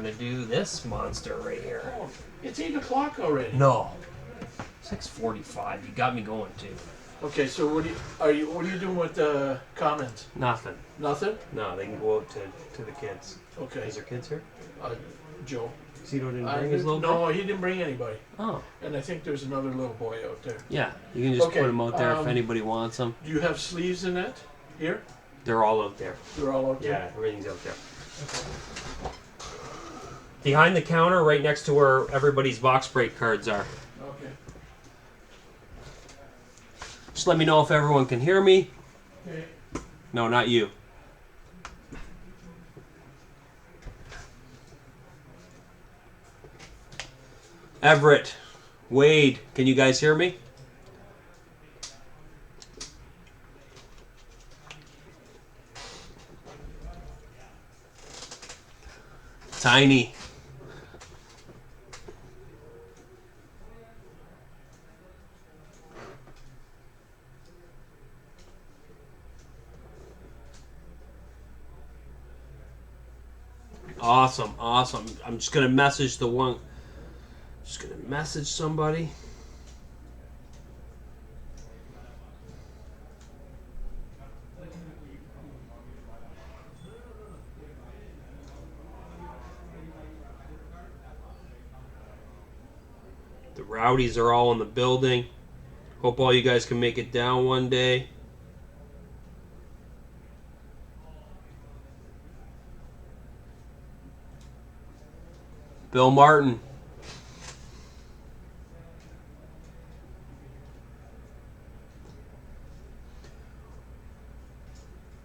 gonna do this monster right here. Oh, it's 8 o'clock already. No. 6:45. You got me going too. Okay, so what are you doing with the comments? Nothing. Nothing? No, they can go out to the kids. Okay. Is there kids here? Joe. Cito didn't bring his little boy? No, he didn't bring anybody. Oh. And I think there's another little boy out there. Yeah, you can just Okay, put them out there if anybody wants them. Do you have sleeves in that? Here? They're all out there. They're all out there? Yeah, everything's out there. Behind the counter, right next to where everybody's box break cards are. Okay. Just let me know if everyone can hear me. Okay. No, not you. Everett, Wade, can you guys hear me? Tiny. Awesome, awesome. I'm just gonna message the one. Just gonna message somebody. The Rowdies are all in the building. Hope all you guys can make it down one day. Bill Martin.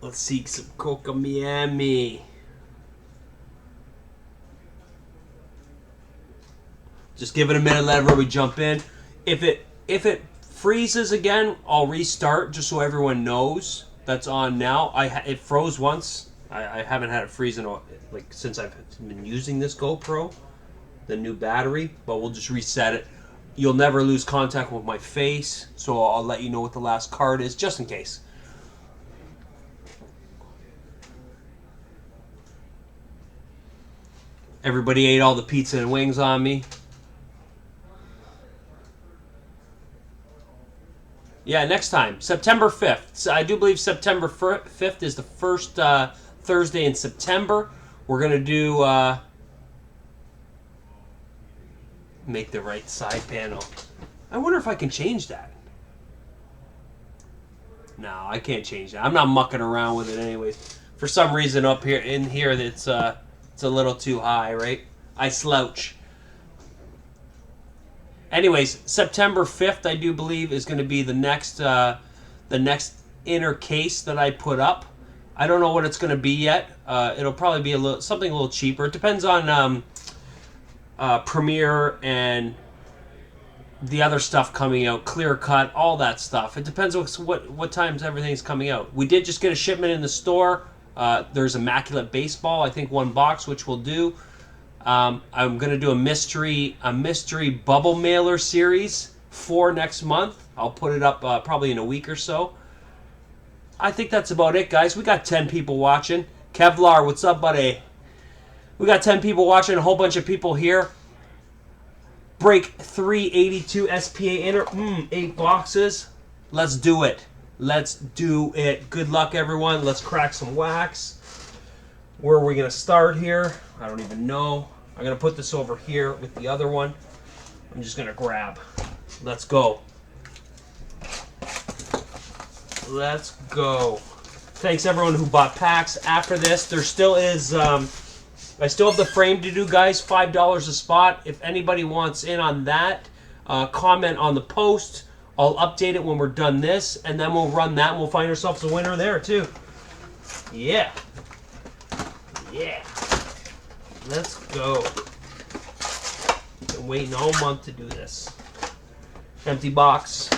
Let's seek some Coca Miami. Just give it a minute, let everybody jump in. If it freezes again, I'll restart just so everyone knows that's on now. It froze once. I haven't had it freeze in since I've been using this GoPro, the new battery, but we'll just reset it. You'll never lose contact with my face, so I'll let you know what the last card is, just in case. Everybody ate all the pizza and wings on me. Yeah, next time. September 5th. I do believe September 5th is the first Thursday in September. We're going to do... make the right side panel. I wonder if I can change that. No, I can't change that. I'm not mucking around with it anyways. For some reason up here, in here, it's a little too high, right? I slouch. Anyways, September 5th, I do believe, is going to be the next inner case that I put up. I don't know what it's going to be yet. It'll probably be something a little cheaper. It depends on Premiere and the other stuff coming out, Clear Cut, all that stuff. It depends what times everything's coming out. We did just get a shipment in the store. There's Immaculate Baseball, I think 1 box, which we'll do. I'm going to do a mystery bubble mailer series for next month. I'll put it up probably in a week or so. I think that's about it, guys. We got 10 people watching. Kevlar, what's up, buddy? We got 10 people watching, a whole bunch of people here. Break 382 SPA Inner. 8 boxes. Let's do it. Let's do it. Good luck, everyone. Let's crack some wax. Where are we going to start here? I don't even know. I'm going to put this over here with the other one. I'm just going to grab. Let's go. Let's go. Thanks, everyone who bought packs. After this, there still is... I still have the frame to do, guys. $5 a spot. If anybody wants in on that, comment on the post. I'll update it when we're done this, and then we'll run that, and we'll find ourselves a winner there, too. Yeah. Yeah. Let's go. Been waiting all month to do this. Empty box.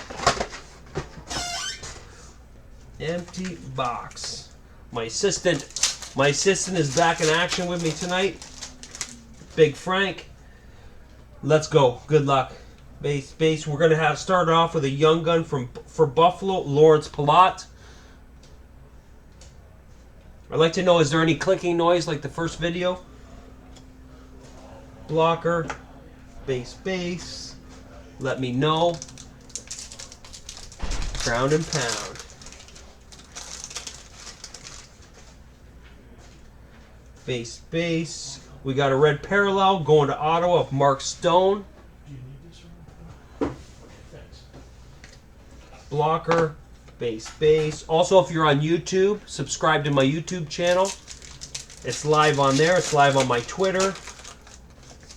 Empty box. My assistant is back in action with me tonight. Big Frank. Let's go. Good luck. Base. We're going to start off with a young gun for Buffalo, Lawrence Palat. I'd like to know, is there any clicking noise like the first video? Blocker. Base. Let me know. Ground and pound. Base. We got a red parallel going to auto of Mark Stone. Do you need this one? Thanks. Blocker. Base. Also, if you're on YouTube, subscribe to my YouTube channel. It's live on there. It's live on my Twitter.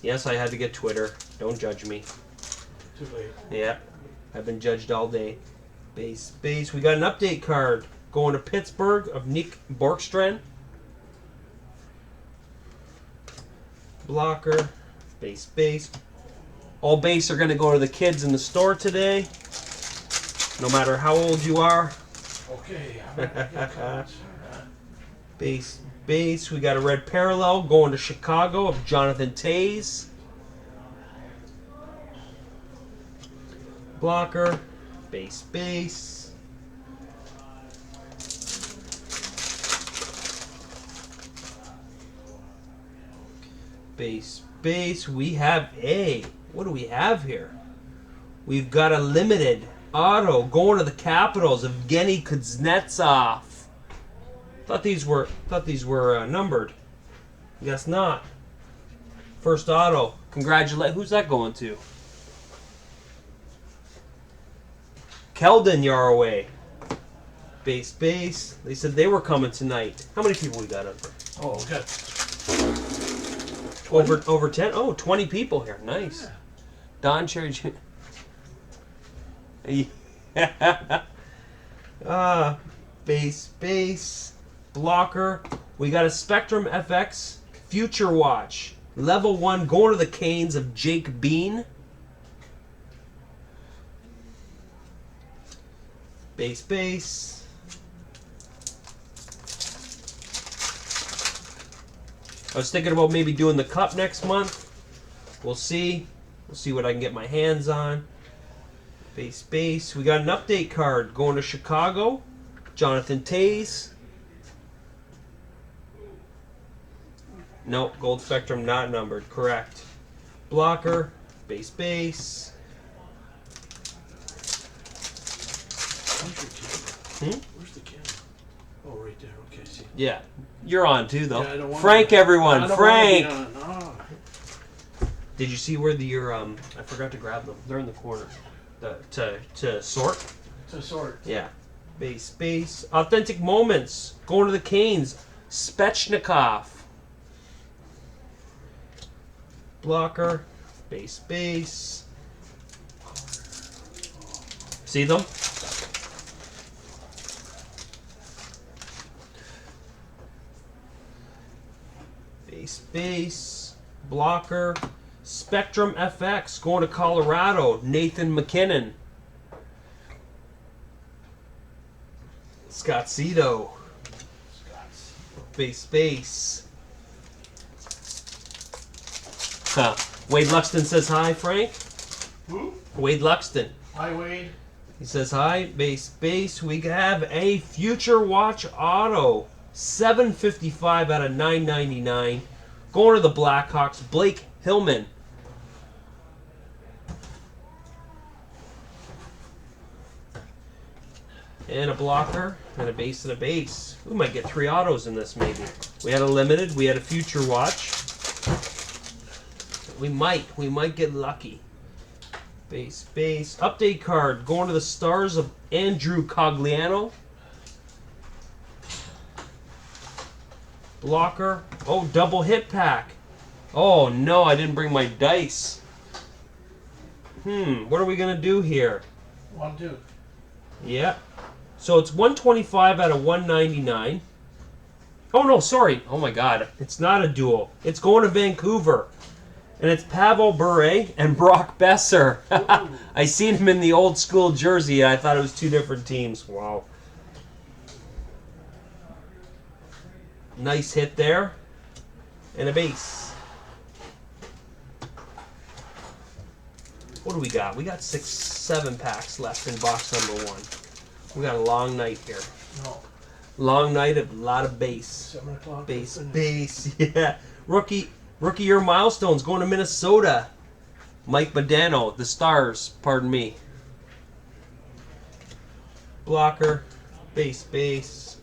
Yes, I had to get Twitter. Don't judge me. Too late. Yeah, I've been judged all day. Base. We got an update card going to Pittsburgh of Nick Borkstrand. Blocker. Base. All base are going to go to the kids in the store today. No matter how old you are. Okay. I'm gonna get cards. Base. We got a red parallel going to Chicago of Jonathan Tays. Blocker. Base. Base. We have what do we have here? We've got a limited auto going to the Capitals of Evgeny Kuznetsov. Thought these were numbered. Guess not. First auto. Who's that going to? Keldon Yarway. Base. They said they were coming tonight. How many people we got over? Oh, we got Over 10? Oh, 20 people here. Nice. Yeah. Don Cherry Jr. Base. Blocker. We got a Spectrum FX Future Watch. Level 1 going to the Canes of Jake Bean. Base. I was thinking about maybe doing the Cup next month. We'll see. We'll see what I can get my hands on. Base. We got an update card going to Chicago. Jonathan Tays. No, Gold Spectrum not numbered. Correct. Blocker. Base. Where's your camera? Where's the camera? Oh, right there. Okay, see. Yeah. You're on too, though. Yeah, I don't want Frank, to. everyone. I don't Frank. wanna be on. Oh. Did you see where your I forgot to grab them. They're in the corner. To sort. To sort. Yeah. Base. Authentic Moments. Going to the Canes. Spechnikov. Blocker. Base. See them? Base. Blocker. Spectrum FX going to Colorado. Nathan McKinnon. Scott Cito. Base. Wade Luxton says hi, Frank. Who? Wade Luxton. Hi, Wade. He says hi. Base. We have a Future Watch Auto. $755 out of $999. Going to the Blackhawks. Blake Hillman. And a blocker, and a base. We might get 3 autos in this, maybe. We had a limited, we had a Future Watch. We might get lucky. Base. Update card, going to the Stars of Andrew Cogliano. Blocker. Oh, double hit pack. Oh, no, I didn't bring my dice. What are we going to do here? 1, 2. Yeah. So it's 125 out of 199. Oh, no, sorry. Oh, my God. It's not a duel. It's going to Vancouver. And it's Pavel Bure and Brock Besser. I seen him in the old school jersey, and I thought it was 2 different teams. Wow. Nice hit there. And a base. What do we got? We got 7 packs left in box number 1. We got a long night here. No. Long night of a lot of base. 7 o'clock. Base. Yeah. Rookie Rookie year milestones going to Minnesota. Mike Modano, the Stars, pardon me. Blocker, base. Base.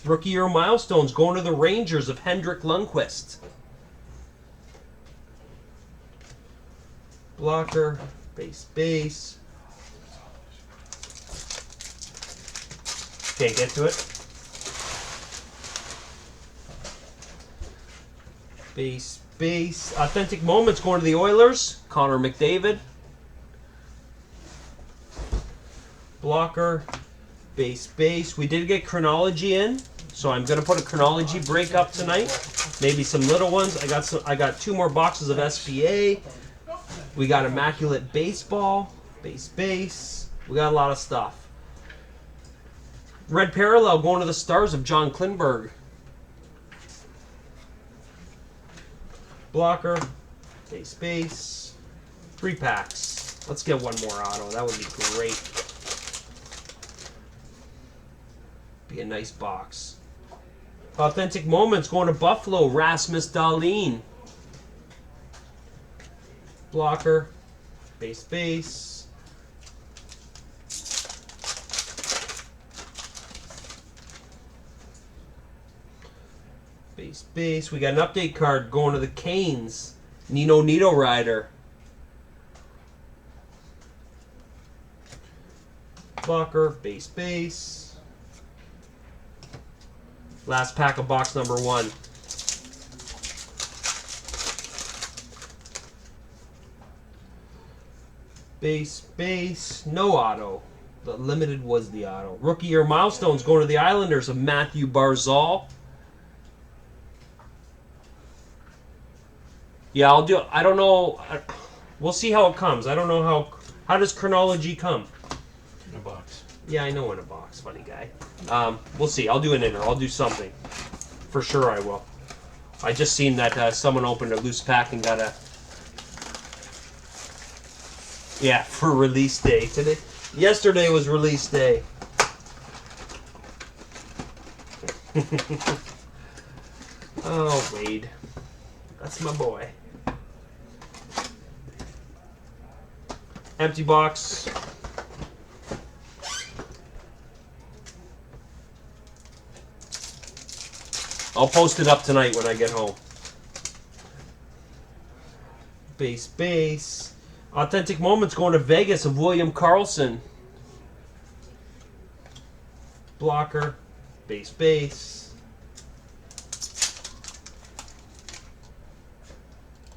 Rookie year milestones going to the Rangers of Hendrik Lundqvist. Blocker, base. Can't get to it. Base. Authentic moments going to the Oilers. Connor McDavid. Blocker, base. We did get chronology in, so I'm gonna put a chronology break up tonight. Maybe some little ones. I got 2 more boxes of SPA. We got immaculate baseball, base. We got a lot of stuff. Red parallel going to the Stars of John Klingberg. Blocker, base. 3 packs. Let's get one more auto. That would be great. Be a nice box. Authentic moments going to Buffalo. Rasmus Dahlin. Blocker, base. Base. We got an update card going to the Canes. Nino Rider. Blocker, base. Last pack of box number 1. Base. No auto. The limited was the auto. Rookie year milestones going to the Islanders of Matthew Barzal. Yeah, I'll do. I don't know. We'll see how it comes. I don't know how does chronology come. In a box. Yeah, I know in a box, funny guy. We'll see. I'll do an inner. I'll do something. For sure I will. I just seen that someone opened a loose pack and got a... Yeah, for release day. Yesterday was release day. Oh, Wade. That's my boy. Empty box. I'll post it up tonight when I get home. Base. Authentic moments going to Vegas of William Karlsson. Blocker. Base.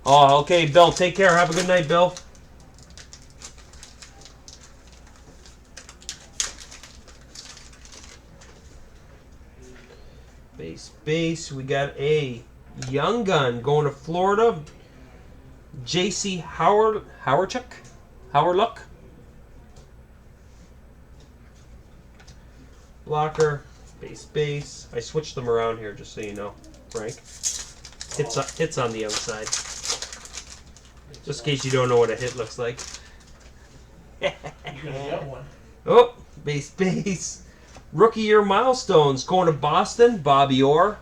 Oh, okay, Bill. Take care. Have a good night, Bill. Base. We got a young gun going to Florida. J.C. Howardluck. Blocker. Base. I switched them around here just so you know, Frank. Hits on the outside. Just in case you don't know what a hit looks like. You're gonna get one. Oh, base. Rookie year milestones going to Boston. Bobby Orr.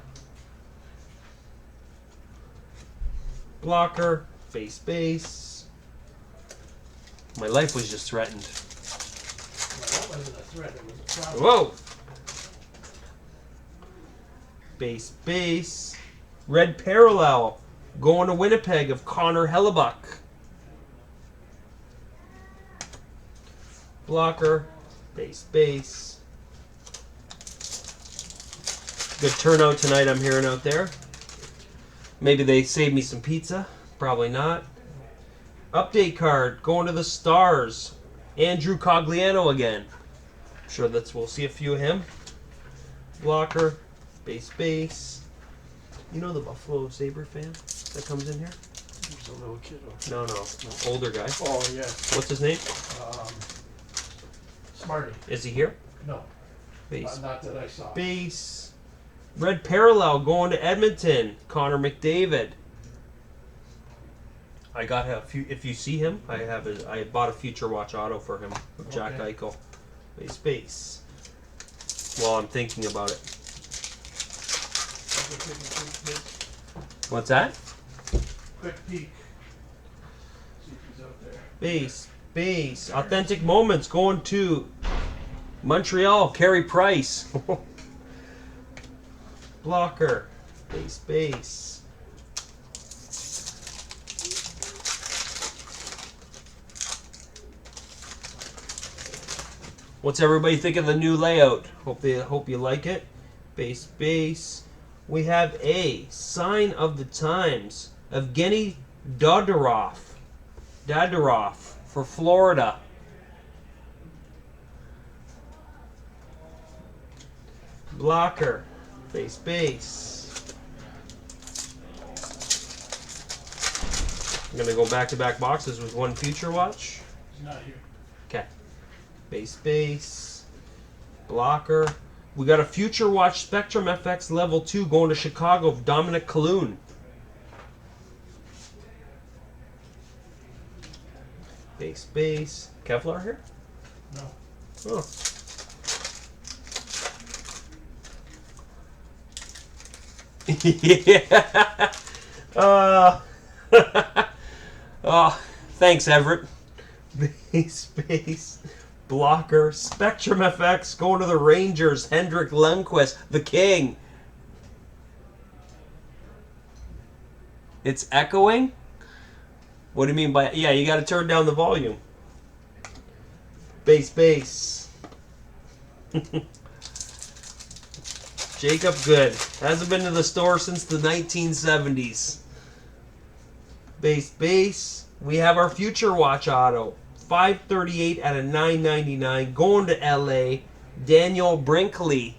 Blocker. Base. My life was just threatened. Well, that wasn't a threat. It was a problem. Whoa. Base. Red parallel going to Winnipeg of Connor Hellebuck. Blocker. Base. Good turnout tonight, I'm hearing out there. Maybe they saved me some pizza. Probably not. Update card going to the Stars. Andrew Cogliano again. I'm sure we'll see a few of him. Blocker. Base. You know the Buffalo Sabre fan that comes in here? There's a little kid. No. Older guy. Oh, yeah. What's his name? Smarty. Is he here? No. Base. Not that I saw. Base. Red parallel going to Edmonton. Connor McDavid. I got a few. If you see him, I bought a Future Watch auto for him with Jack Eichel. Base, base. While I'm thinking about it. What's that? Quick peek. See if he's out there. Base, base. Authentic Moments going to Montreal. Carey Price. Blocker. Base, base. What's everybody think of the new layout? Hope you like it. Base, base. We have a Sign of the Times. Evgeny Dadorov for Florida. Blocker. Base, base. I'm going to go back-to-back boxes with one Future Watch. He's not here. Okay. Base, base. Blocker. We got a Future Watch Spectrum FX Level 2 going to Chicago of Dominic Calhoun. Base, base. Kevlar here? No. Oh. Yeah. Oh, thanks, Everett. Base, base. Blocker. Spectrum FX going to the Rangers. Hendrik Lundqvist, the king. It's echoing? What do you mean by... Yeah, you got to turn down the volume. Base, base. Jacob Good. Hasn't been to the store since the 1970s. Base, base. We have our Future Watch auto. 538 out of 999. Going to LA. Daniel Brinkley.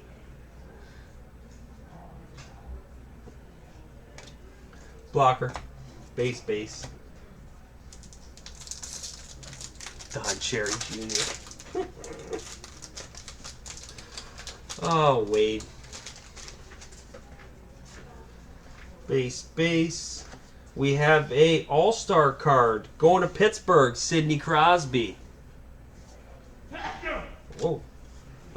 Blocker. Base, base. Don Cherry Jr. Oh, Wade. Base, base. We have a All-Star card going to Pittsburgh, Sidney Crosby. Whoa.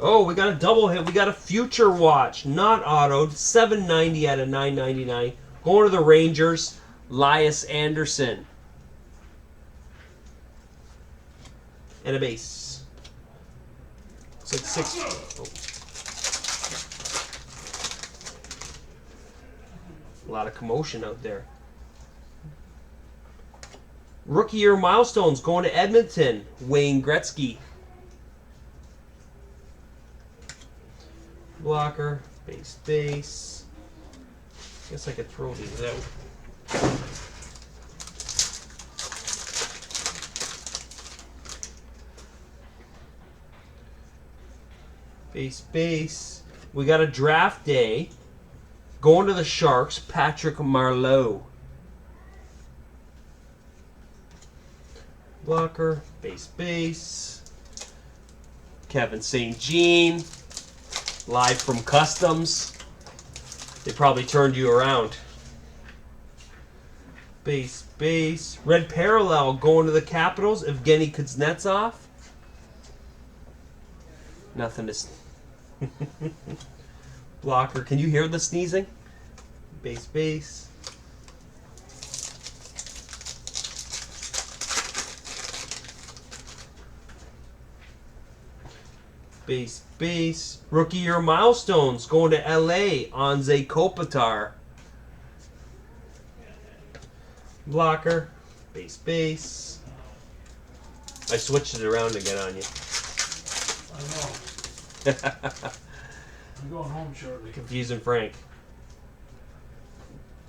Oh, we got a double hit. We got a Future Watch, not autoed, 790 out of 999. Going to the Rangers, Lias Anderson. And a base. Looks like 6. Oh. A lot of commotion out there. Rookie year milestones going to Edmonton. Wayne Gretzky. Blocker. Base, base. Guess I could throw these out. Base, base. We got a draft day. Going to the Sharks, Patrick Marleau. Blocker, base, base. Kevin St. Jean, live from Customs. They probably turned you around. Base, base. Red Parallel going to the Capitals, Evgeny Kuznetsov. Nothing to... Blocker. Can you hear the sneezing? Base, base. Base, base. Rookie year milestones going to LA, Anze Kopitar. Blocker. Base, base. I switched it around again on you. I know. I'm going home shortly. Confusing Frank.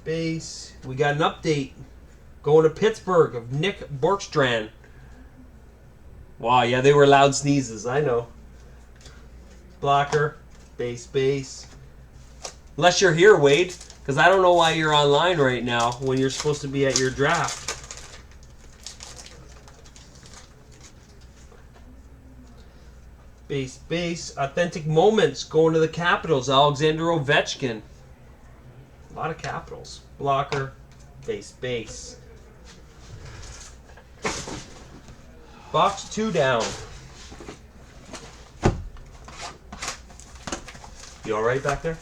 Base. We got an update going to Pittsburgh of Nick Borkstrand. Wow, yeah, they were loud sneezes. I know. Blocker. Base, base. Unless you're here, Wade, because I don't know why you're online right now when you're supposed to be at your draft. Base, base. Authentic Moments going to the Capitals. Alexander Ovechkin. A lot of Capitals. Blocker. Base, base. Box 2 down. You all right back there?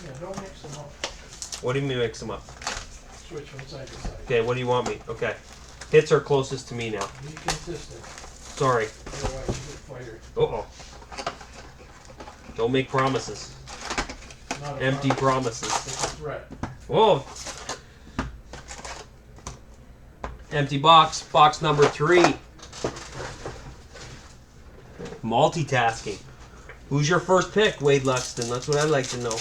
Yeah, don't mix them up. What do you mean mix them up? Switch from side to side. Okay, what do you want me? Okay. Hits are closest to me now. Be consistent. Sorry. Otherwise you get fired. Uh-oh. Don't make promises. Not a Empty problem. promises. It's a threat. Whoa. Empty box. Box number 3. Multitasking. Who's your first pick, Wade Luxton? That's what I'd like to know.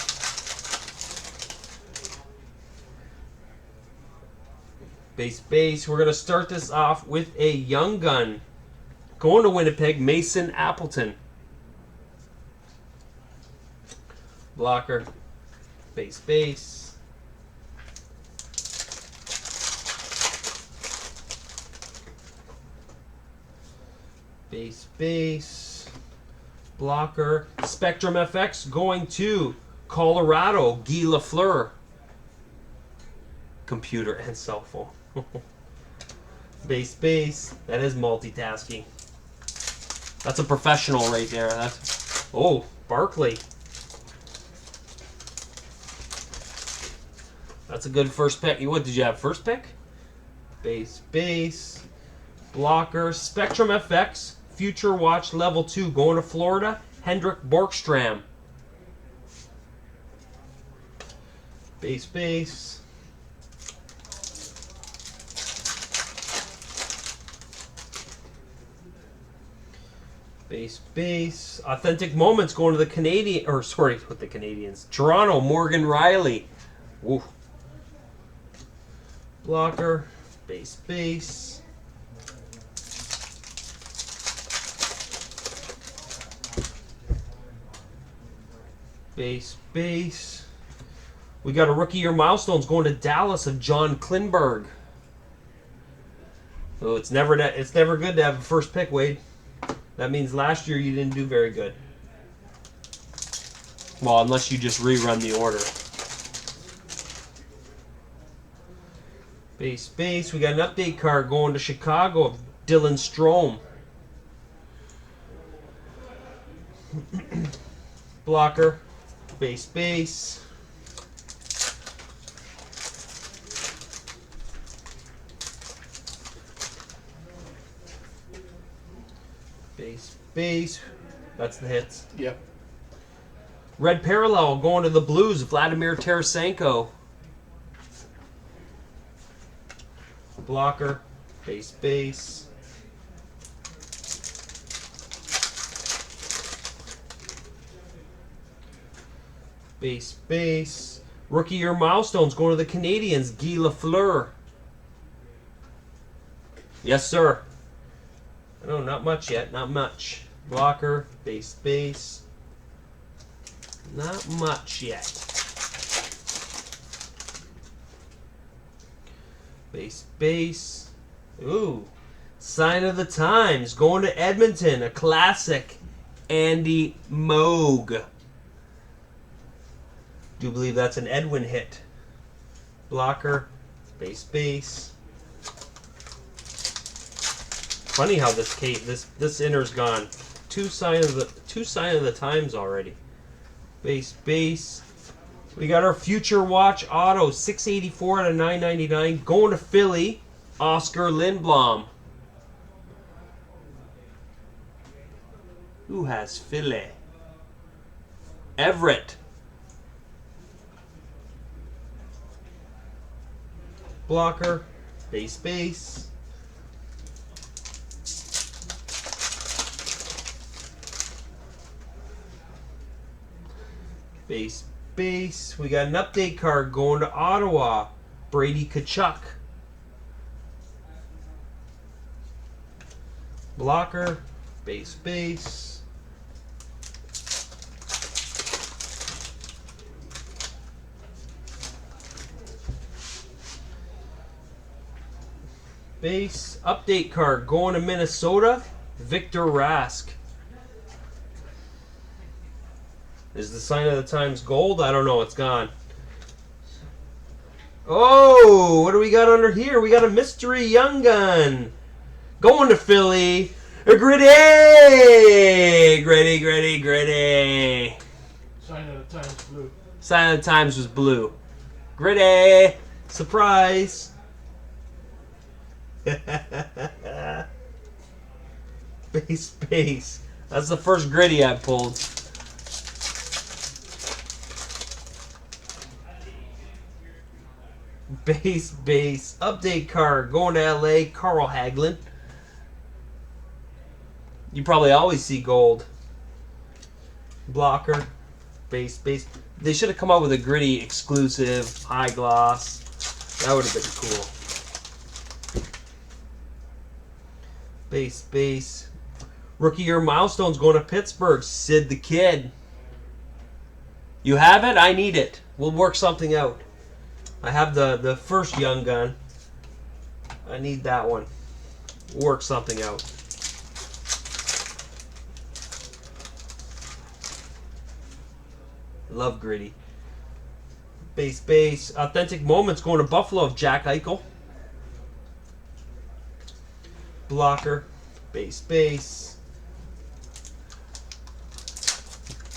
Base. We're going to start this off with a young gun. Going to Winnipeg, Mason Appleton. Blocker. Base. Base. Blocker. Spectrum FX going to Colorado, Guy Lafleur. Computer and cell phone. Base. That is multitasking. That's a professional right there. Oh, Barkley. That's a good first pick. What did you have? First pick? Base. Blocker. Spectrum FX. Future Watch Level 2. Going to Florida. Hendrik Borkstrom. Base. Base. Authentic Moments going to the Canadian, with the Canadians. Toronto, Morgan Riley. Woo. Blocker. Base. Base. We got a rookie year milestones going to Dallas of John Klingberg. So it's never good to have a first pick, Wade. That means last year you didn't do very good. Well, unless you just rerun the order. Base. We got an update card going to Chicago of Dylan Strome. Blocker. Base. Base. That's the hits. Yep. Red Parallel going to the Blues, Vladimir Tarasenko. Blocker. Base. Base. Rookie year milestones going to the Canadians, Guy Lafleur. Yes, sir. No, not much yet. Not much. Blocker. Base. Not much yet. Base. Ooh. Sign of the Times. Going to Edmonton. A classic. Andy Moog. Do believe that's an Edwin hit. Blocker. Base. Funny how this inner's gone. Two sign of the times already. Base. We got our Future Watch auto 684 out of 999 going to Philly. Oscar Lindblom. Who has Philly? Everett. Blocker. Base. Base. We got an update card going to Ottawa. Brady Tkachuk. Blocker. Base. Base. Update card going to Minnesota. Victor Rask. Is the sign of the times gold? I don't know. It's gone. Oh, what do we got under here? We got a mystery young gun. Going to Philly. Gritty. Sign of the Times blue. Sign of the Times was blue. Gritty! Surprise! Base. That's the first Gritty I pulled. Base. Update card. Going to LA. Carl Hagelin. You probably always see gold. Blocker. Base. They should have come out with a Gritty exclusive. High gloss. That would have been cool. Base. Rookie year milestones going to Pittsburgh. Sid the Kid. You have it? I need it. We'll work something out. I have the first Young Gun. I need that one. We'll work something out. Love Gritty. Base. Authentic moments going to Buffalo of Jack Eichel. Blocker. Base.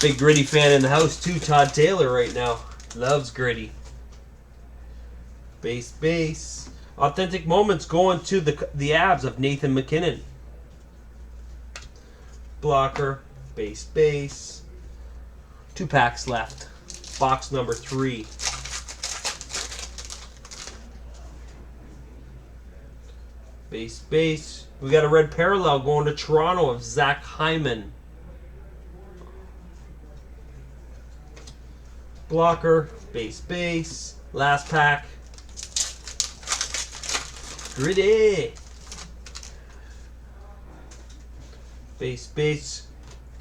Big Gritty fan in the house too. Todd Taylor right now. Loves Gritty. Base. Authentic moments going to the abs of Nathan McKinnon. Blocker. Base. 2 packs left. Box number 3. Base. We got a red parallel going to Toronto of Zach Hyman. Blocker. Base. Last pack. Gritty. Base.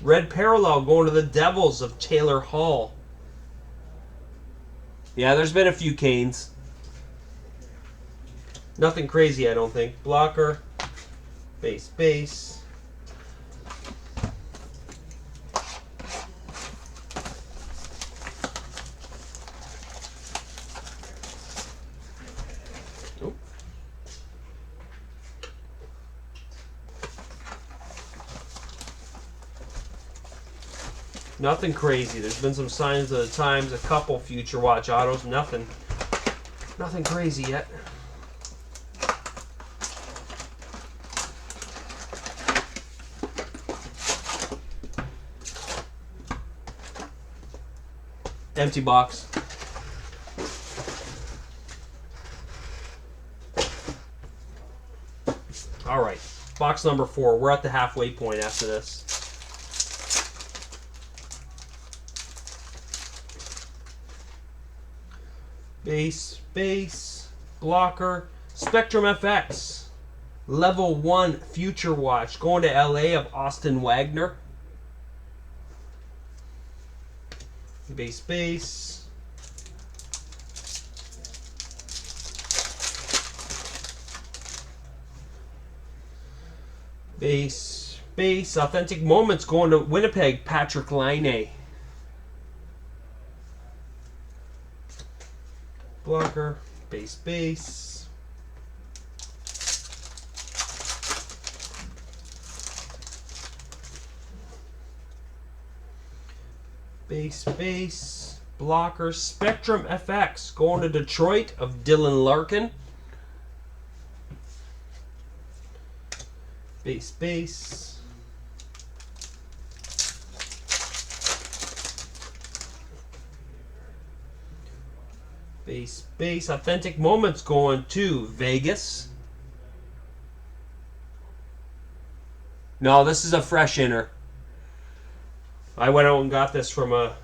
Red parallel going to the Devils of Taylor Hall. Yeah, there's been a few Canes. Nothing crazy, I don't think. Blocker. Base. Oop. Nothing crazy. There's been some signs of the times, a couple future watch autos. Nothing crazy yet. Empty box. All right, box number 4. We're at the halfway point after this. Base, blocker, Spectrum FX, level 1 future watch going to LA of Austin Wagner. Base. Base, authentic moments going to Winnipeg, Patrick Laine. Blocker, base. Base, blocker, Spectrum FX going to Detroit of Dylan Larkin. Base. Base, authentic moments going to Vegas. No, this is a fresh inner. I went out and got this from a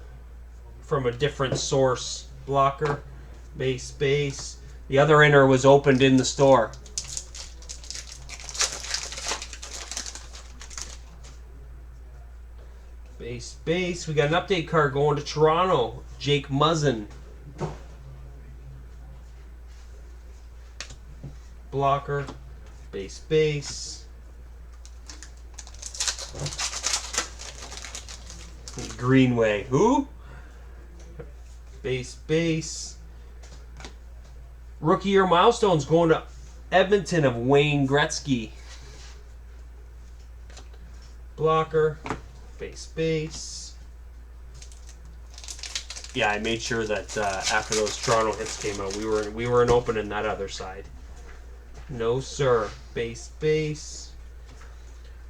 different source. Blocker, base. The other inner was opened in the store. Base. We got an update card going to Toronto. Jake Muzzin. Blocker, base. Greenway. Who? Base. Rookie year milestones going to Edmonton of Wayne Gretzky. Blocker, base. Yeah, I made sure that after those Toronto hits came out, we weren't opening that other side. No, sir. Base.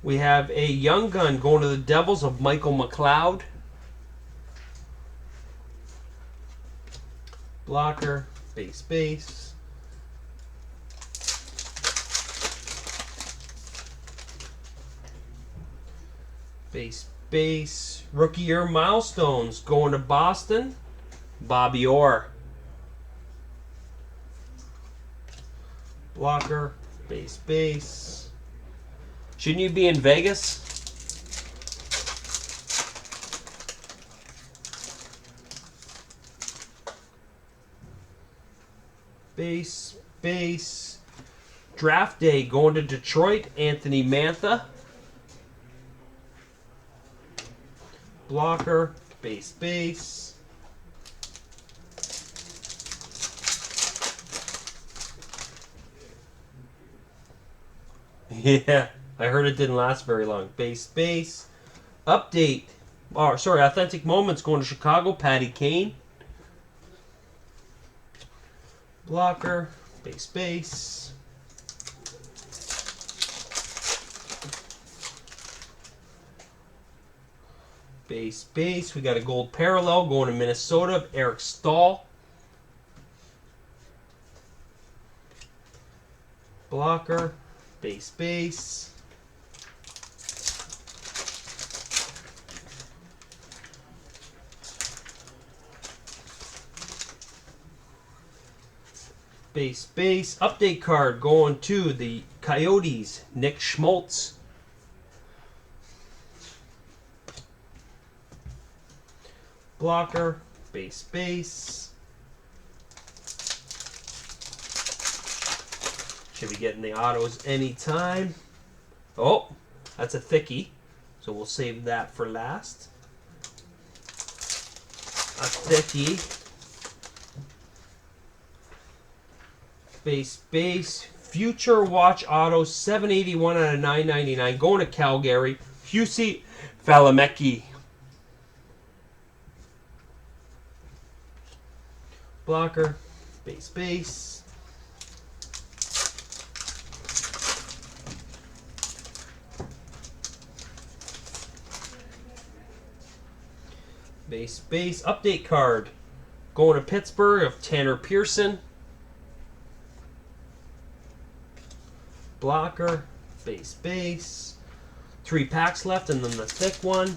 We have a young gun going to the Devils of Michael McLeod. Blocker. Base. Base. Rookie year milestones going to Boston. Bobby Orr. Blocker. Base. Shouldn't you be in Vegas? Base. Draft day going to Detroit. Anthony Mantha. Blocker. Base. Yeah, I heard it didn't last very long. Base. Update. Authentic Moments going to Chicago. Patty Kane. Blocker. Base. Base. We got a gold parallel going to Minnesota. Eric Stahl. Blocker. Base. Base. Update card going to the Coyotes. Nick Schmaltz. Blocker. Base. Should be getting the autos anytime. Oh, that's a thickie. So we'll save that for last. A thickie. Base. Future Watch Auto 781 out of 999. Going to Calgary. Husey Falamecki. Blocker. Base. Base. Update card. Going to Pittsburgh of Tanner Pearson. Blocker. Base. 3 packs left and then the thick one.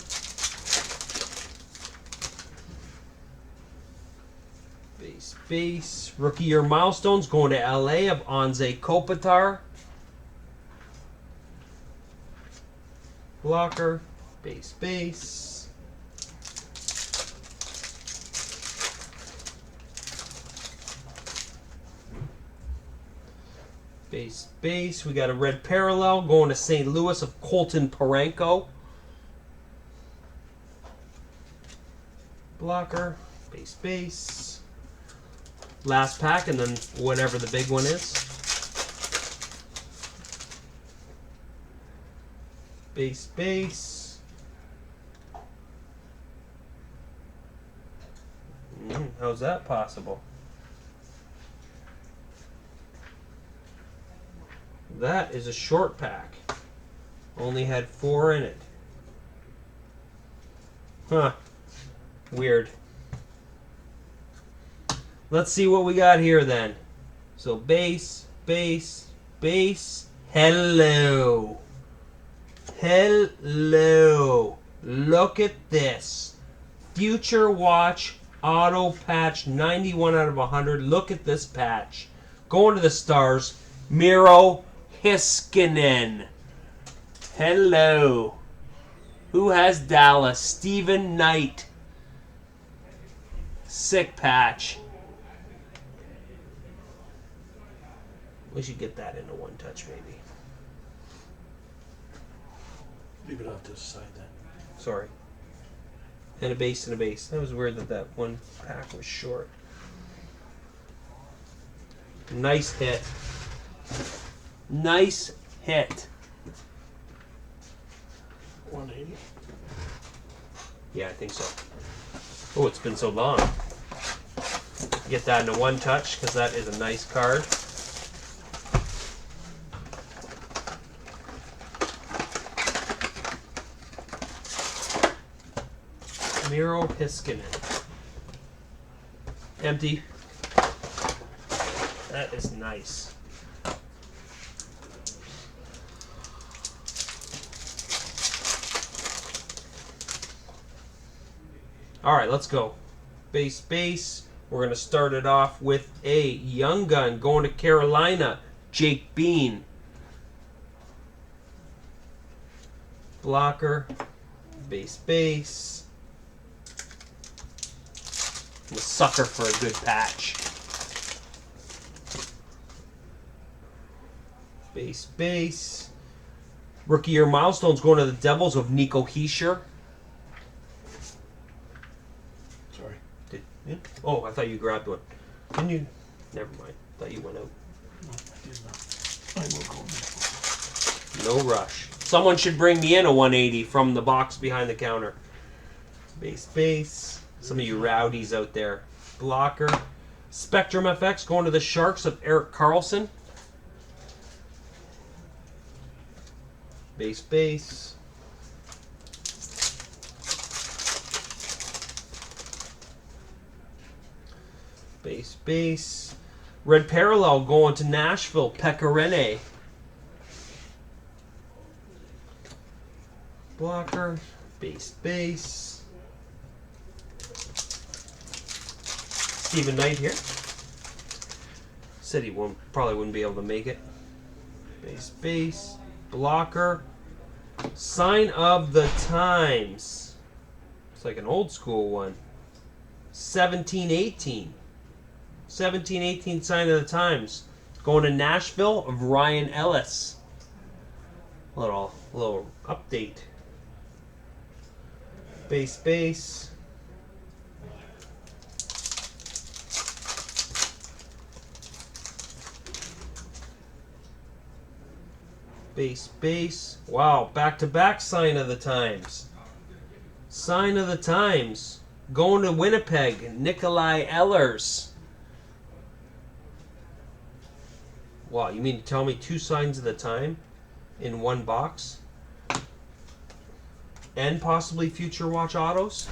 Base. Rookie year milestones going to LA of Anze Kopitar. Blocker. Base. Base. We got a red parallel going to St. Louis of Colton Parenko. Blocker. Base. Last pack and then whatever the big one is. Base. How's that possible? That is a short pack. Only had 4 in it. Huh. Weird. Let's see what we got here then. So base. Hello. Look at this. Future Watch Auto Patch 91 out of 100. Look at this patch. Going to the Stars. Miro Heiskanen. Hello. Who has Dallas? Steven Knight. Sick patch. We should get that into one touch, maybe. Leave it off to the side then. Sorry. And a base. That was weird that one pack was short. Nice hit. 180. Yeah, I think so. Oh, it's been so long. Get that into one touch because that is a nice card. Miro Heiskanen. Empty. That is nice. All right, let's go. Base. We're going to start it off with a young gun going to Carolina, Jake Bean. Blocker. Base. I'm a sucker for a good patch. Base. Rookie year milestones going to the Devils of Nico Hischier. Sorry. Yeah? Oh, I thought you grabbed one. Can you? Never mind. Thought you went out. No, I did not. I will go next. No rush. Someone should bring me in a 180 from the box behind the counter. Base. Some of you rowdies out there. Blocker. Spectrum FX going to the Sharks of Erik Karlsson. Base. Base. Red Parallel going to Nashville, Pekka Rinne. Blocker. Base. Stephen Knight here. Said he probably wouldn't be able to make it. Base. Blocker. Sign of the Times. It's like an old school one. 1718. 1718 Sign of the Times. Going to Nashville of Ryan Ellis. Little update. Base. Base. Wow, back-to-back Sign of the Times. Sign of the Times. Going to Winnipeg, Nikolai Ehlers. Wow, you mean to tell me 2 Signs of the Time in one box? And possibly Future Watch autos?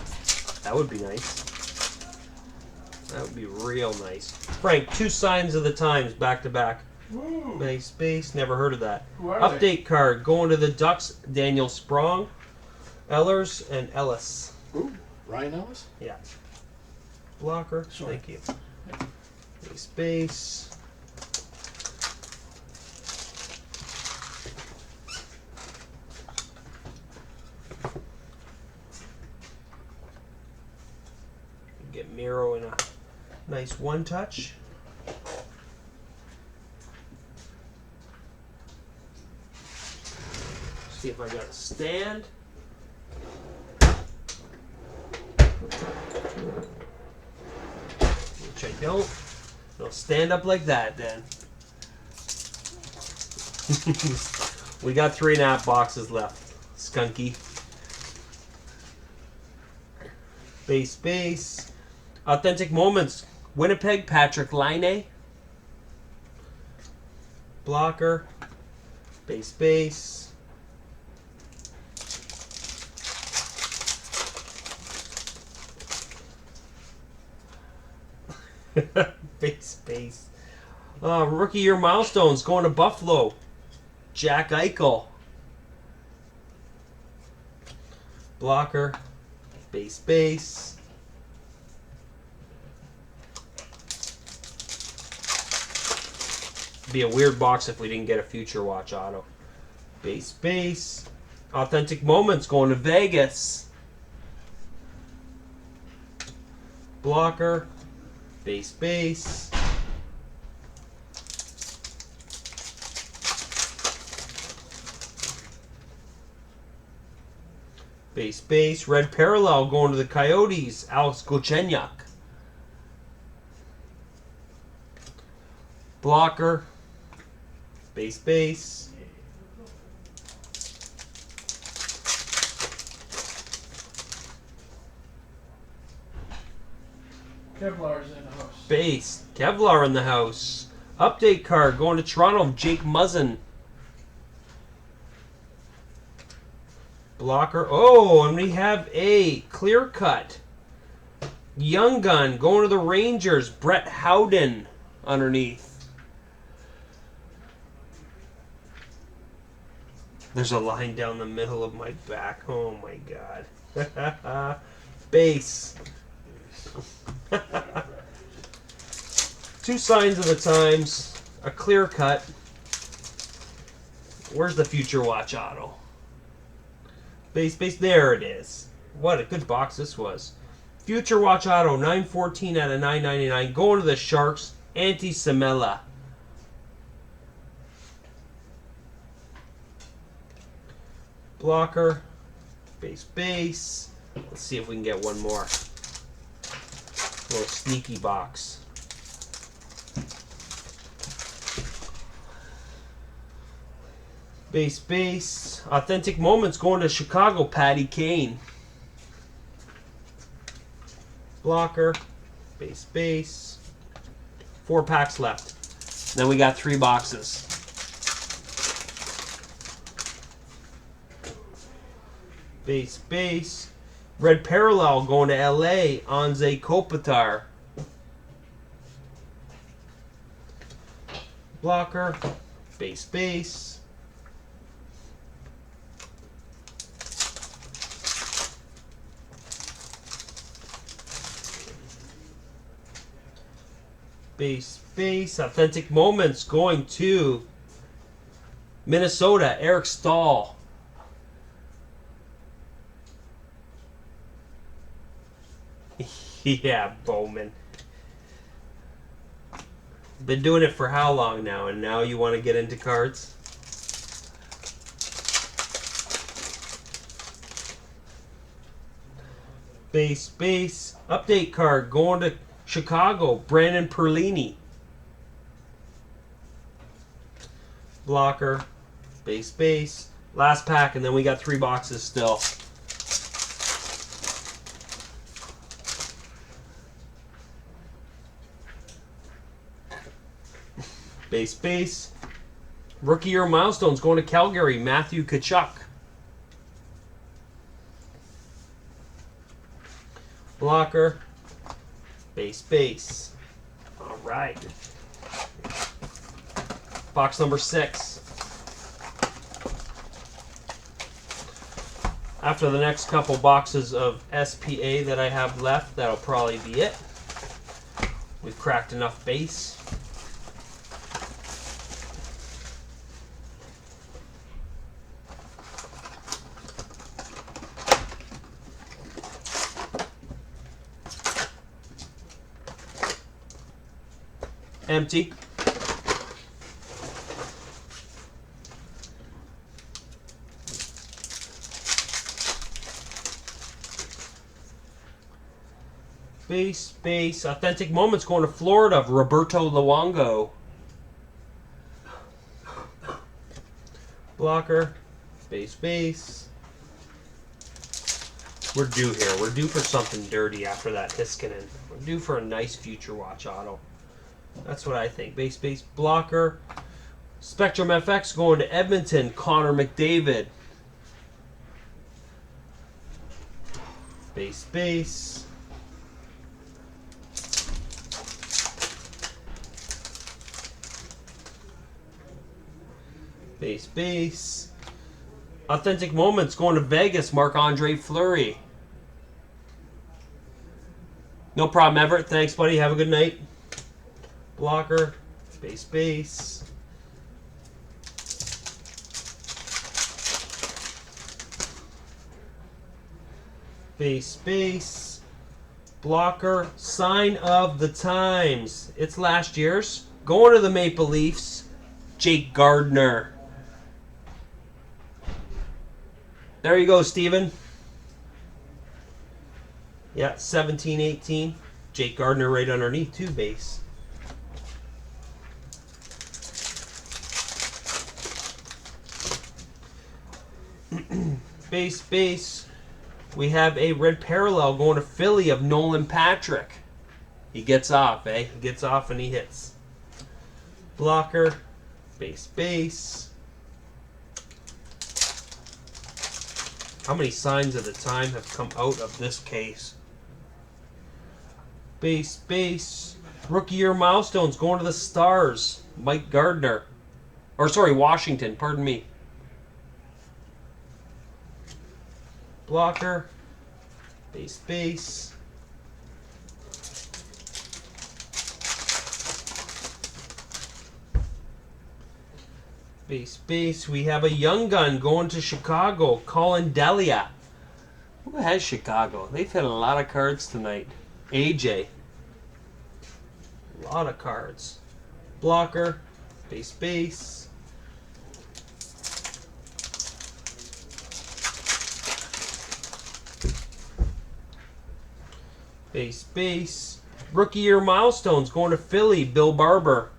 That would be nice. That would be real nice. Frank, 2 Signs of the Times back-to-back. Woo. Base. Never heard of that. Who are Update they? card going to the Ducks, Daniel Sprong, Ehlers, and Ellis. Ooh, Ryan Ellis? Yeah. Blocker. Sorry. Thank you. Base. Get Miro in a nice one touch. See if I got a stand. Which I don't. I'll stand up like that then. We got 3.5 boxes left. Skunky. Base. Authentic Moments. Winnipeg, Patrick Laine. Blocker. Base. Base. Rookie year milestones going to Buffalo. Jack Eichel. Blocker. Base. Be a weird box if we didn't get a Future Watch auto. Base. Authentic Moments going to Vegas. Blocker. Base. Red Parallel going to the Coyotes. Alex Galchenyuk. Blocker. Base. Kevlar's in the house. Base. Kevlar in the house. Update card going to Toronto. Jake Muzzin. Blocker. Oh, and we have a clear cut. Young gun going to the Rangers. Brett Howden underneath. There's a line down the middle of my back. Oh my god. Base. 2 signs of the times. A clear cut. Where's the Future Watch auto? Base. There it is. What a good box this was. Future Watch auto, 914 out of 999. Going to the Sharks. Antti Semela. Blocker. Base. Let's see if we can get one more. Little sneaky box. Base. Authentic Moments going to Chicago. Patty Kane. Blocker. Base. 4 packs left. Then we got 3 boxes. Base. Red Parallel going to LA. Anze Kopitar. Blocker. Base. Base. Authentic Moments going to Minnesota. Eric Stahl. Yeah, Bowman. Been doing it for how long now? And now you want to get into cards? Base. Update card going to Chicago. Brandon Perlini. Blocker. Base. Last pack, and then we got 3 boxes still. Base. Rookie year milestones going to Calgary. Matthew Tkachuk. Blocker. Base. All right. Box number 6. After the next couple boxes of SPA that I have left, that'll probably be it. We've cracked enough base. Empty. Base. Authentic Moments going to Florida. Roberto Luongo. Blocker. Base. We're due here. We're due for something dirty after that Hiskinen. We're due for a nice Future Watch auto. That's what I think. Base. Blocker. Spectrum FX going to Edmonton. Connor McDavid. Base. Base. Authentic Moments going to Vegas. Marc-Andre Fleury. No problem, Everett. Thanks, buddy. Have a good night. Blocker. Base. Base. Blocker. Sign of the times. It's last year's. Going to the Maple Leafs. Jake Gardner. There you go, Steven. Yeah, 17-18. Jake Gardner right underneath, too, base. Base. We have a red parallel going to Philly of Nolan Patrick. He gets off, eh? He gets off and he hits. Blocker, base. How many signs of the time have come out of this case? Base. Rookie year milestones going to the Stars. Mike Gardner. Or sorry, Washington, pardon me. Blocker, base. Base. We have a young gun going to Chicago, Colin Delia. Who has Chicago? They've hit a lot of cards tonight. AJ. A lot of cards. Blocker, base. Base. Rookie year milestones going to Philly, Bill Barber.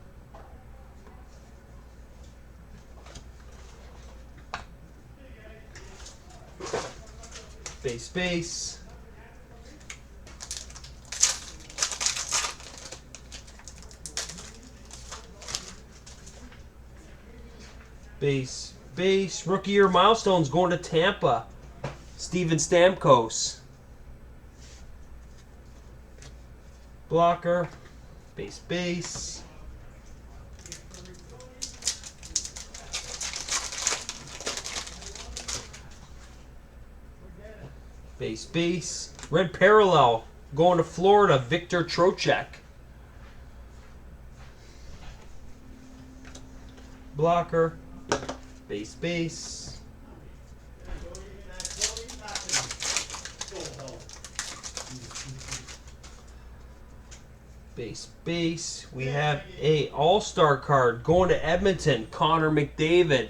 Base. Base. Rookie year milestones going to Tampa, Steven Stamkos. Blocker, base. Base. Red parallel going to Florida, Victor Trocheck. Blocker, base. Base. We have a all-star card going to Edmonton, Connor McDavid.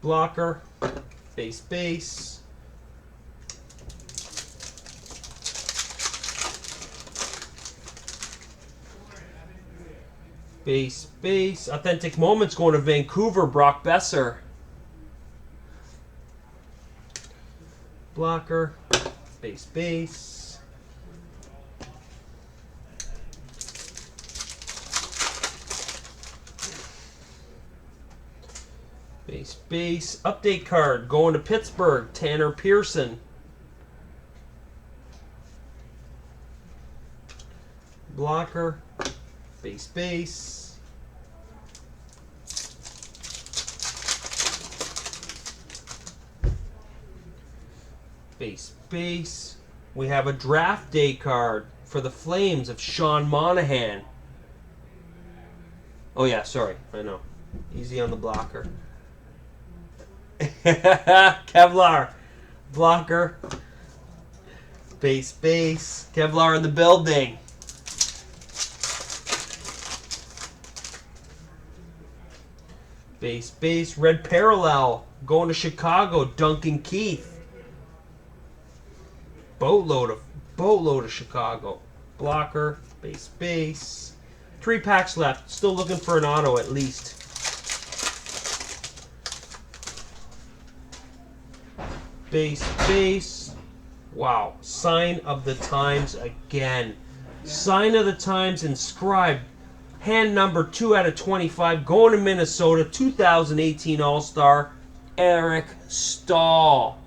Blocker, base. Base. Authentic moments going to Vancouver, Brock Besser. Blocker, base. Base. Update card going to Pittsburgh, Tanner Pearson. Blocker, base. Base. We have a draft day card for the Flames of Sean Monahan. Oh yeah, sorry, I know. Easy on the blocker. Kevlar, blocker, base. Kevlar in the building. Base. Red parallel going to Chicago, Duncan Keith. Boatload of Chicago. Blocker, base. 3 packs left. Still looking for an auto at least. Base. Wow. Sign of the times again. Sign of the times inscribed. Hand number 2 out of 25. Going to Minnesota. 2018 All-Star. Eric Stahl.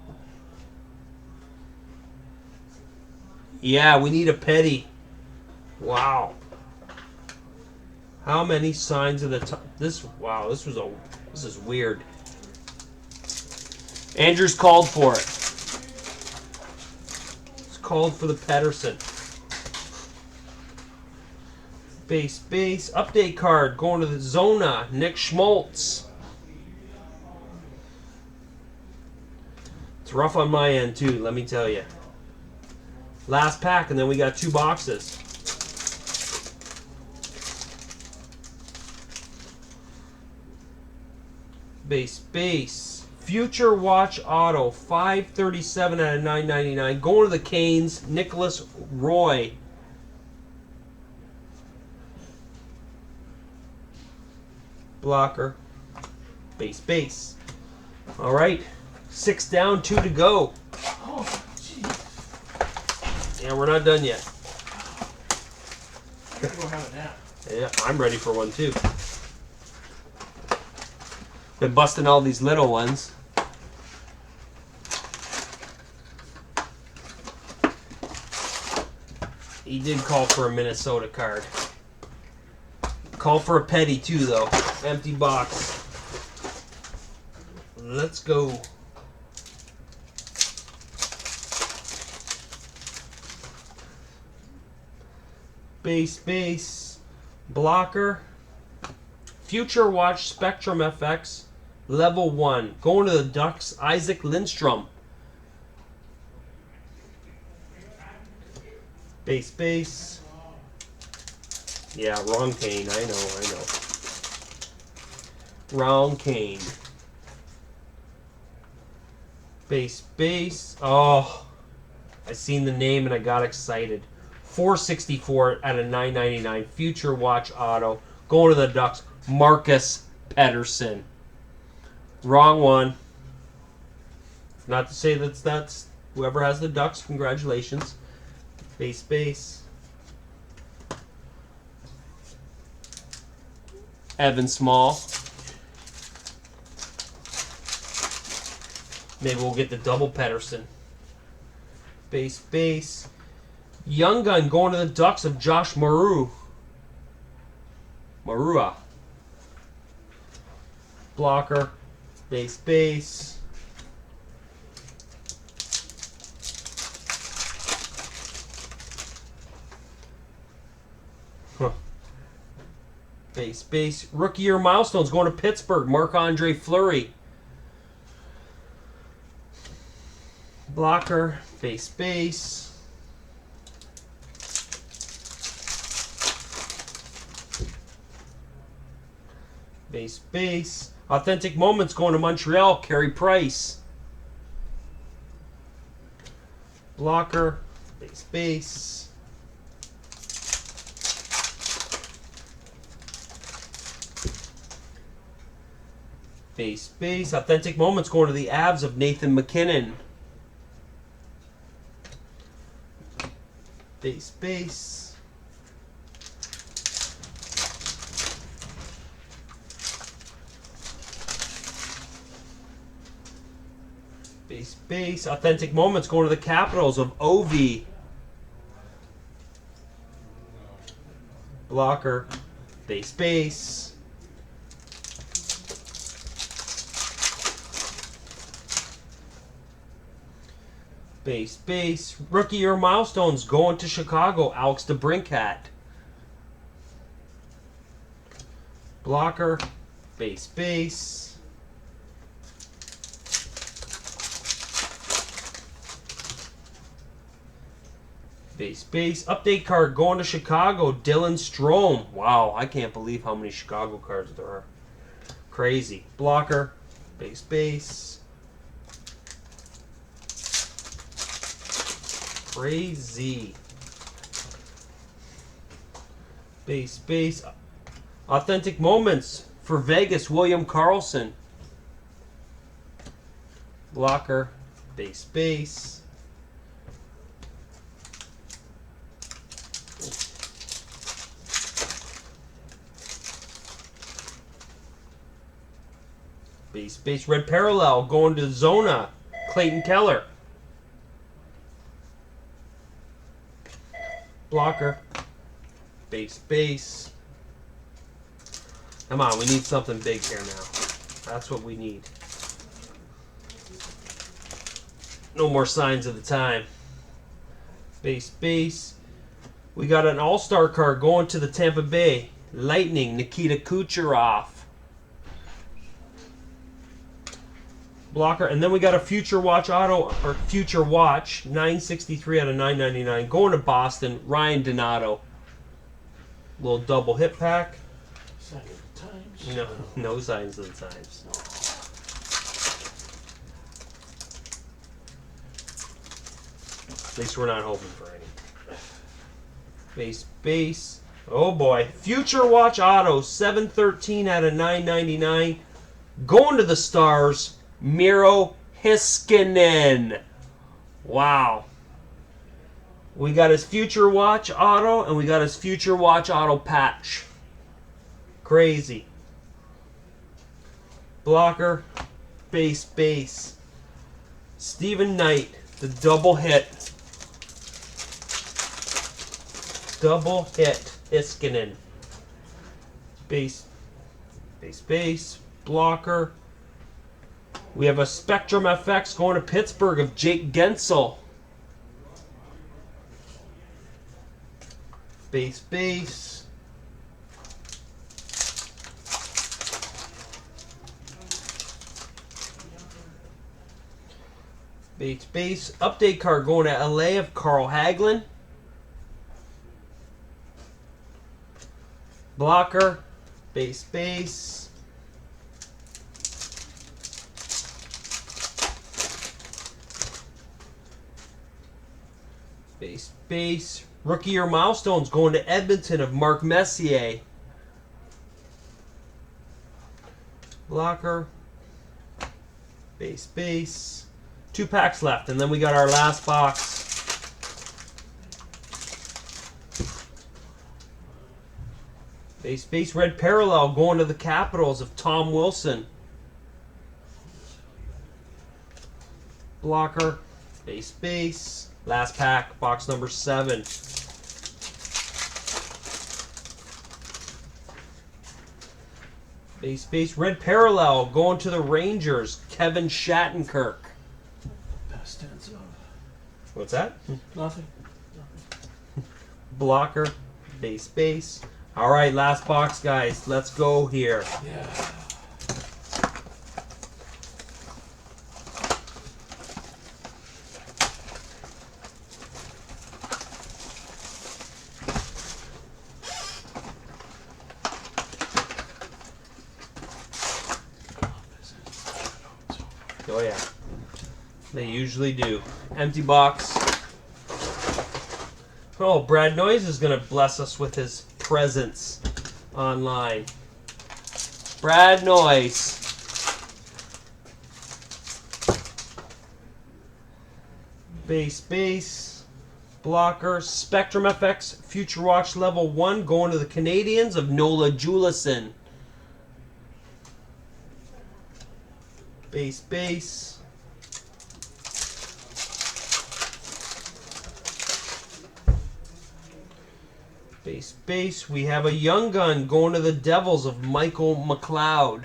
Yeah, we need a Petty. Wow. How many signs of the time? This is weird. Andrews called for it. It's called for the Pedersen. Base. Update card going to the Zona, Nick Schmaltz. It's rough on my end too, let me tell you. Last pack, and then we got 2 boxes. Base. Future Watch Auto, 537 out of 999. Going to the Canes, Nicholas Roy. Blocker. Base. All right. 6 down, 2 to go. Oh, jeez. Yeah, we're not done yet. I'm gonna go have a nap. Yeah, I'm ready for one too. Been busting all these little ones. He did call for a Minnesota card. Call for a Petty too, though. Empty box. Let's go. Base. Blocker. Future Watch Spectrum FX. Level 1. Going to the Ducks, Isaac Lindstrom. Base. Yeah, wrong Kane. I know. Wrong Kane. Base. Oh, I seen the name and I got excited. 464 out of 999. Future Watch Auto. Going to the Ducks, Marcus Pettersson. Wrong one. Not to say that's whoever has the Ducks. Congratulations. Base. Evan Small. Maybe we'll get the double Pettersson. Base. Young gun going to the Ducks of Josh Marua. Blocker. Base. Base. Rookie year milestones going to Pittsburgh. Marc-Andre Fleury. Blocker. Base. Base. Authentic moments going to Montreal. Carey Price. Blocker. Base. Base. Authentic moments going to the Avs of Nathan McKinnon. Base. Base. Authentic moments going to the Capitals of Ovi. Blocker. Base. Base. Rookie year milestones going to Chicago. Alex DeBrincat. Blocker. Base. Update card going to Chicago. Dylan Strome. Wow, I can't believe how many Chicago cards there are. Crazy. Blocker. Base. Crazy. Base. Authentic moments for Vegas. William Karlsson. Blocker. Base. Base. Red parallel going to Zona. Clayton Keller. Blocker. Base. Come on, we need something big here now. That's what we need. No more signs of the time. Base. We got an all-star card going to the Tampa Bay Lightning. Nikita Kucherov. Blocker. And then we got a Future Watch auto, or Future Watch, 963 out of 999. Going to Boston, Ryan Donato. Little double hit pack. Sign of the times. No signs of the times. At least we're not hoping for any. Base. Oh boy. Future Watch auto, 713 out of 999. Going to the Stars, Miro Heiskanen. Wow. We got his Future Watch auto, and we got his Future Watch auto patch. Crazy. Blocker, base. Stephen Knight, the double hit. Double hit. Iskanen. Base. Blocker. We have a Spectrum FX going to Pittsburgh of Jake Gensel. Base. Base. Update card going to LA of Carl Hagelin. Blocker. Base. Base. Rookie year milestones going to Edmonton of Mark Messier. Blocker. Base. 2 packs left, and then we got our last box. Base. Red parallel going to the Capitals of Tom Wilson. Blocker. Base. Last pack, box number 7. Base. Red parallel going to the Rangers, Kevin Shattenkirk. Past tense of. What's that? Nothing. Blocker. Base. All right, last box, guys. Let's go here. Yeah. Oh yeah, they usually do. Empty box. Oh, Brad Noyes is going to bless us with his presence online. Brad Noyes. Base. Blocker. Spectrum FX Future Watch Level 1 going to the Canadians of Nola Julison. Base. Base. We have a young gun going to the Devils of Michael McLeod.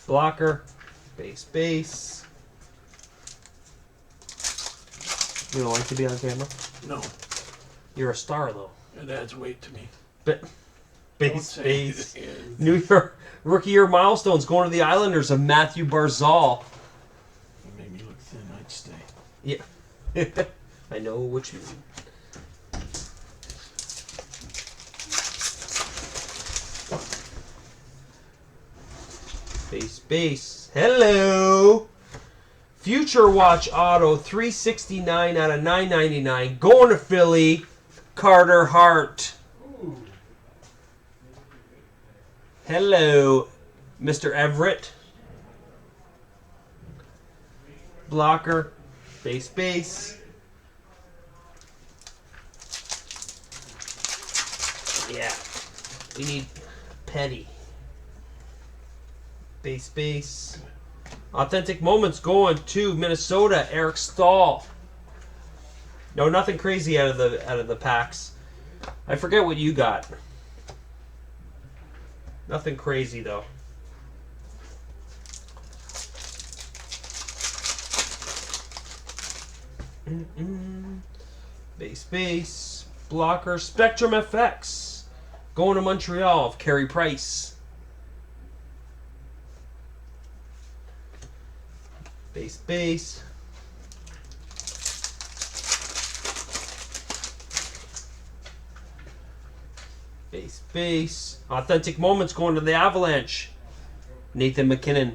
Blocker. Base. You don't like to be on camera? No. You're a star, though. It adds weight to me. But Don't say base. it. New York rookie year milestones going to the Islanders of Matthew Barzal. You made me look thin. I'd stay. Yeah. I know what you mean. Base. Hello. Future Watch Auto 369 out of 999. Going to Philly. Carter Hart. Ooh. Hello, Mr. Everett. Blocker. Base. Yeah. We need Petty. Base. Authentic moments going to Minnesota, Eric Stahl. No, nothing crazy out of the packs. I forget what you got. Nothing crazy though. Base. Blocker. Spectrum FX. Going to Montreal of Carey Price. Base. Base. Authentic moments going to the Avalanche. Nathan McKinnon.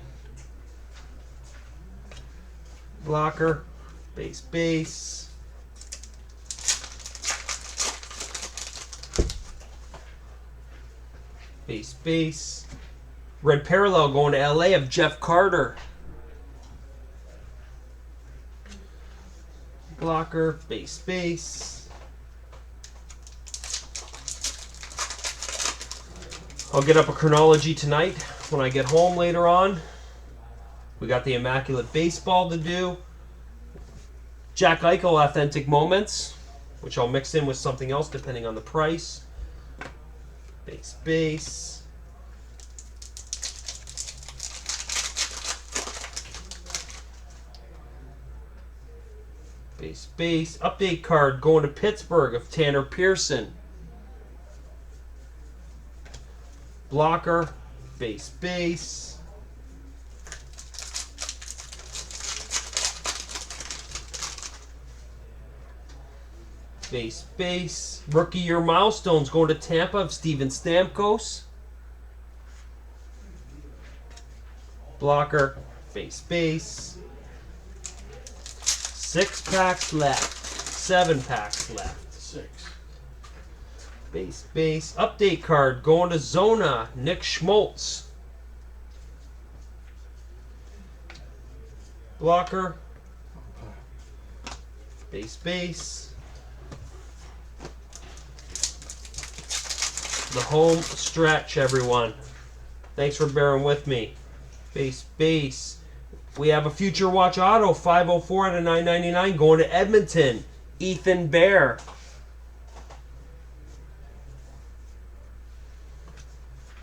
Blocker. Base. Base. Red parallel going to LA of Jeff Carter. Blocker, base. I'll get up a chronology tonight when I get home later on. We got the Immaculate Baseball to do. Jack Eichel Authentic Moments, which I'll mix in with something else depending on the price. Base. Base. Update card going to Pittsburgh of Tanner Pearson. Blocker. Base. Base. Rookie year milestones going to Tampa of Steven Stamkos. Blocker. Base. 6 packs left. 7 packs left. 6. Base. Update card going to Zona. Nick Schmaltz. Blocker. Base. The home stretch, everyone. Thanks for bearing with me. Base. We have a Future Watch Auto, 504 out of 999, going to Edmonton. Ethan Bear.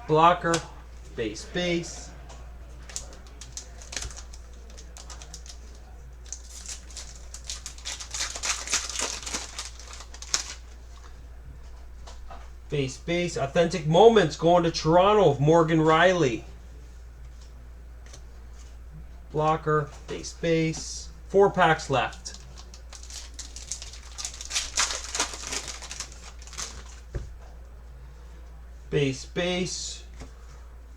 Blocker. Base. Base. Authentic Moments going to Toronto of Morgan Riley. Blocker. Base. 4 packs left. Base.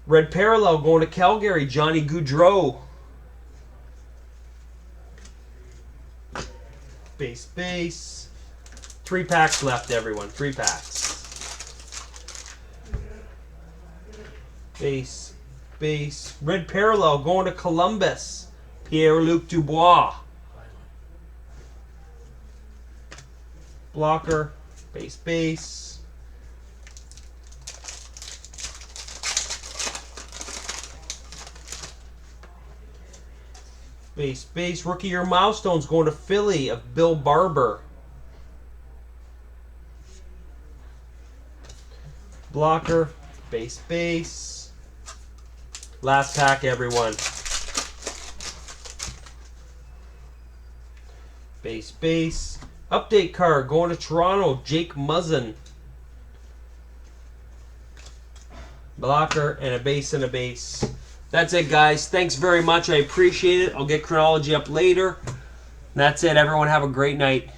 Red Parallel going to Calgary. Johnny Gaudreau. Base. 3 packs left, everyone. 3 packs. Base. Red Parallel going to Columbus. Pierre-Luc Dubois. Blocker. Base. Base. Rookie year milestones going to Philly of Bill Barber. Blocker. Base. Last pack, everyone. Base. Update card going to Toronto. Jake Muzzin. Blocker and a base. That's it, guys. Thanks very much. I appreciate it. I'll get chronology up later. That's it. Everyone have a great night.